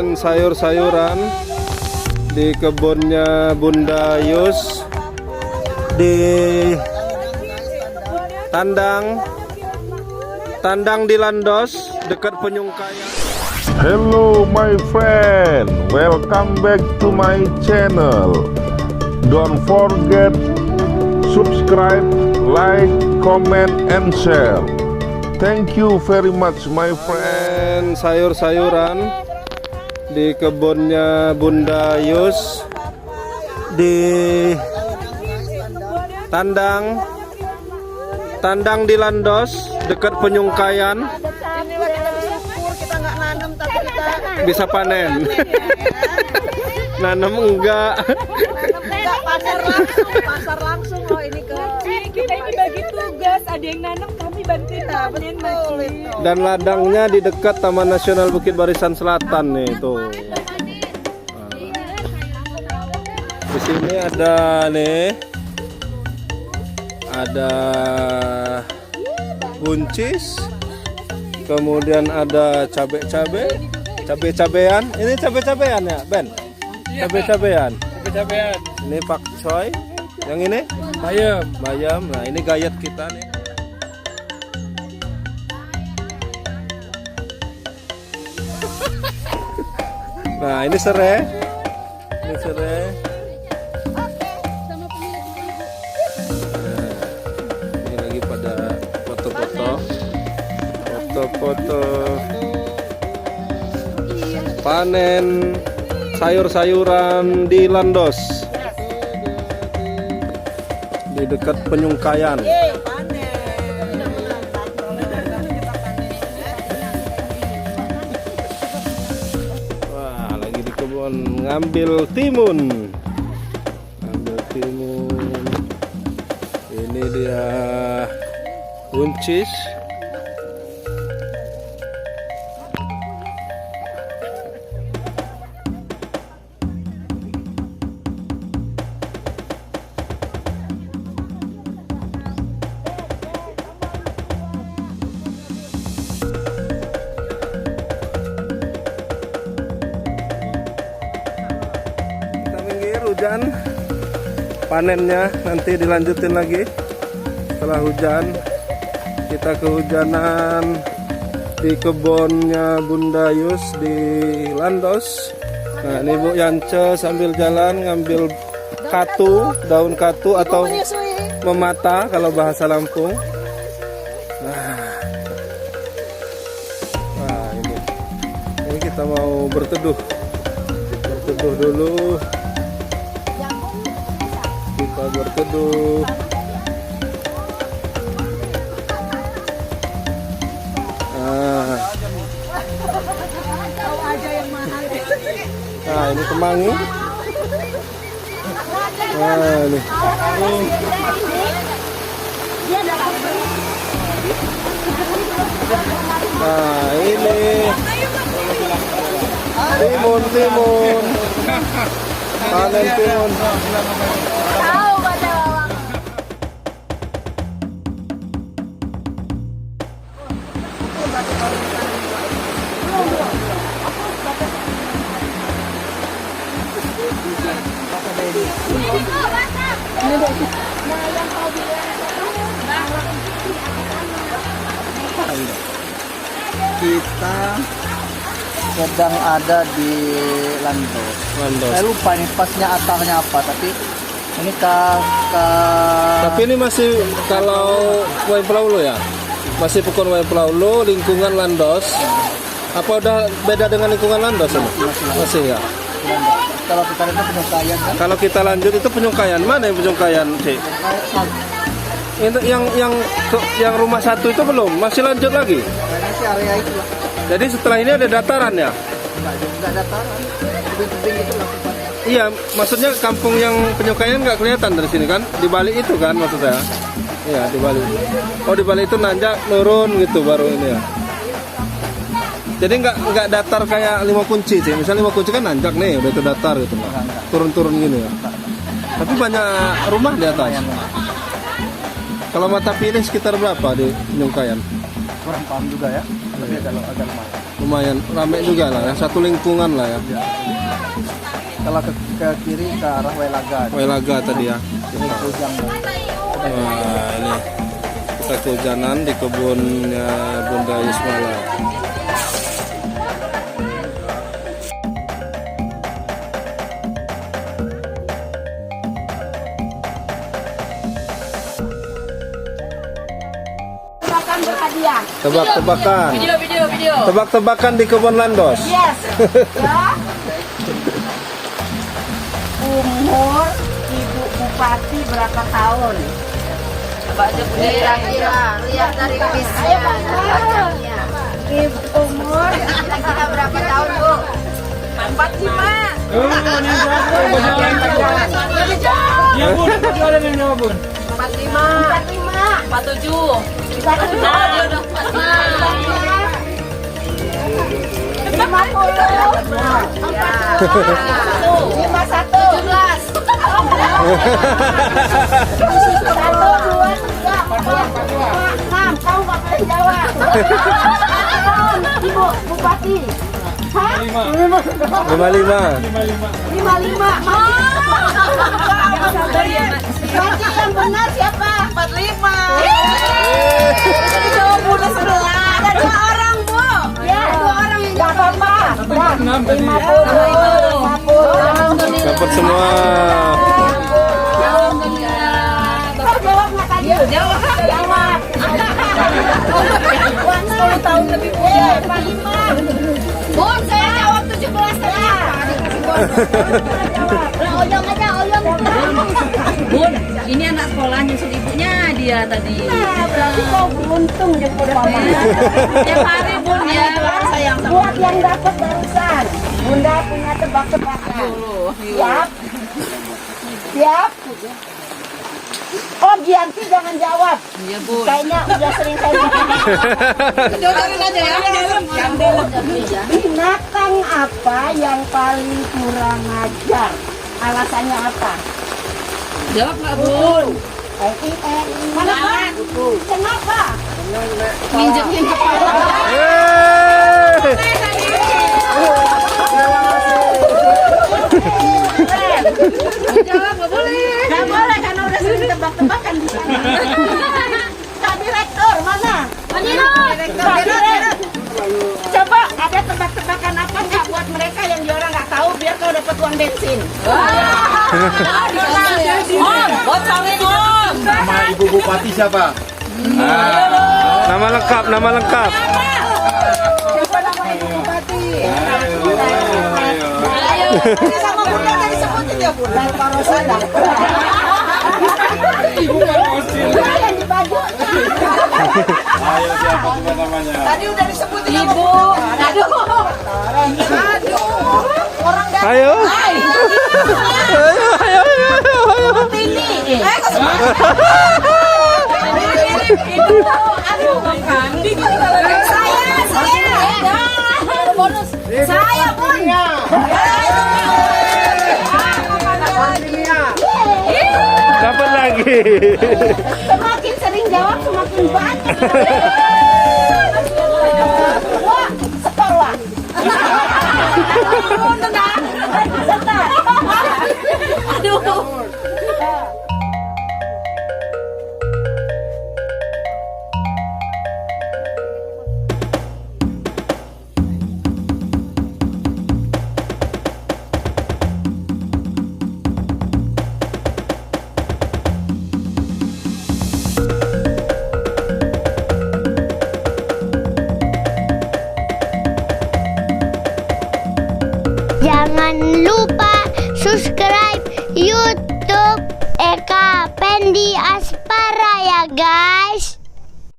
panen sayur-sayuran di kebunnya Bunda Yus di Tandang di Landos dekat Penyungkayan. Hello my friend, welcome back to my channel. Don't forget subscribe, like, comment and share. Thank you very much my friend. Sayur-sayuran di kebunnya Bunda Yus di Tandang di Landos dekat Penyungkayan. Ini kita bersyukur kita nggak nanam tapi kita Bisa panen. Nanam enggak. pasar langsung loh ini ke. Kita ini bagi tugas, ada yang nanam kami bantuin panen Maki. Dan ladangnya di dekat Taman Nasional Bukit Barisan Selatan nih tuh. Di sini ada buncis, kemudian ada cabai-cabean. Ini cabai-cabean ya, Ben? Cabai-cabean. Ini pakcoy. Yang ini? Bayam. Nah, ini gayat kita nih. Nah, ini serai. Ini lagi pada foto-foto panen sayur-sayuran di Landos di dekat Penyungkayan. Wah, lagi di kebun ngambil timun. Ini dia buncis. Kita minggir, hujan. Panennya nanti dilanjutin lagi setelah hujan. Kita kehujanan di kebunnya Bunda Yus di Landos. Nah, ini Bu Yance sambil jalan ngambil daun katu atau memata kalau bahasa Lampung. Nah, ini kita mau berteduh dulu. Kita berteduh. Nah, ini kemangi. Nah, ini. Nah, ini timun. Panen timun. Kita sedang ada di Landos. Saya lupa nih pasnya atahnya apa, tapi ini Tapi ini masih kalau Wai Pelaulo ya? Masih Pekon Wai Pelaulo, lingkungan Landos. Apa udah beda dengan lingkungan Landos ini? Masih ya? Kalau kita lihat Penyungkayan kan? Kalau kita lanjut itu Penyungkayan. Mana yang Penyungkayan, Cik? Itu yang rumah satu itu belum? Masih lanjut lagi? Kayaknya sih area itu lah. Jadi setelah ini ada dataran ya? Enggak dataran. Tebing-tebing itu lah tempatnya. Iya, maksudnya kampung yang Penyungkayan nggak kelihatan dari sini kan? Di balik itu kan maksudnya? Iya, di balik. Oh, di balik itu nanjak turun gitu baru ini ya. Jadi nggak datar kayak Lima Kunci sih. Misalnya Lima Kunci kan nanjak nih, udah itu datar gitu Pak. Turun-turun gini ya. Tapi banyak rumah di atas. Kalau mata pilih sekitar berapa di Penyungkayan? Kurang paham juga ya. Tapi agak lumayan. lumayan ramai juga lah, yang satu lingkungan lah ya. Kalau ke kiri ke arah Welaga. Welaga tadi ya. Ini Kujang. Wah, ini kita kehujanan di kebunnya Bunda Yusmala. Makan berhadiah. Tebak-tebakan. Video. Tebak-tebakan di kebun Landos. Yes. Ya. Umur Ibu Bupati berapa tahun? Kira-kira lihat dari Ayo Bang. Ibu umur kira-kira berapa tahun, Bu? 6. Kamu nggak boleh jawab. Ibu Bupati. Hah? 55. 55. Berarti yang benar siapa? 45. Jawab udah sebelah. Ada 2 orang, Bu. Ya, 2 orang yang jawab apa? 50. Dapat semua. Kau jawab nggak tadi? Jawab. 10 tahun lebih muda. 45. Bun, saya jawab 17 ya. Oyong aja, oyong. Bun, ini anak sekolah nyusul ibunya dia tadi. Nah, berarti kau beruntung jemput mama. Tiap hari Bun ya. Sayang. Buat yang dapat barusan, Bunda punya tebak-tebakan. Siap? Siap? Oh, Gianti jangan jawab. Iya Bun. Kayaknya udah sering saya bilang. Jawabin aja ya. Yang dalam. Binatang apa yang paling kurang ajar? Alasannya apa? Jawab nggak Bun? Kenapa? Kenapa? Minjem kepala. Jawab nggak boleh. Nggak boleh karena udah sering tebak-tebakan di sana. Pak Direktur mana? Pak Direktur. Coba ada tebak-tebakan apa nggak buat mereka yang orang nggak tahu biar kau dapat uang bensin. Bocorin Om. Nama Ibu Bupati siapa? Nama lengkap, nama lengkap. Siapa nama Ibu Bupati? Ayo. Ini sama Bunda tadi sebutin ya Bunda. Pak Rosada. Ibu Rosil. Yang di baju. Ayo siapa coba namanya? Tadi udah disebutin sama Ibu. Bunda. Aduh. Orang dah. Ayo. Ayo. Ini. Aduh, kambing. Bonus. Saya pun. Dapat lagi. Semakin sering jawab semakin banyak. Wah, setor wah. Setor. Aduh. Jangan lupa subscribe YouTube Eka Pendi Aspara ya guys.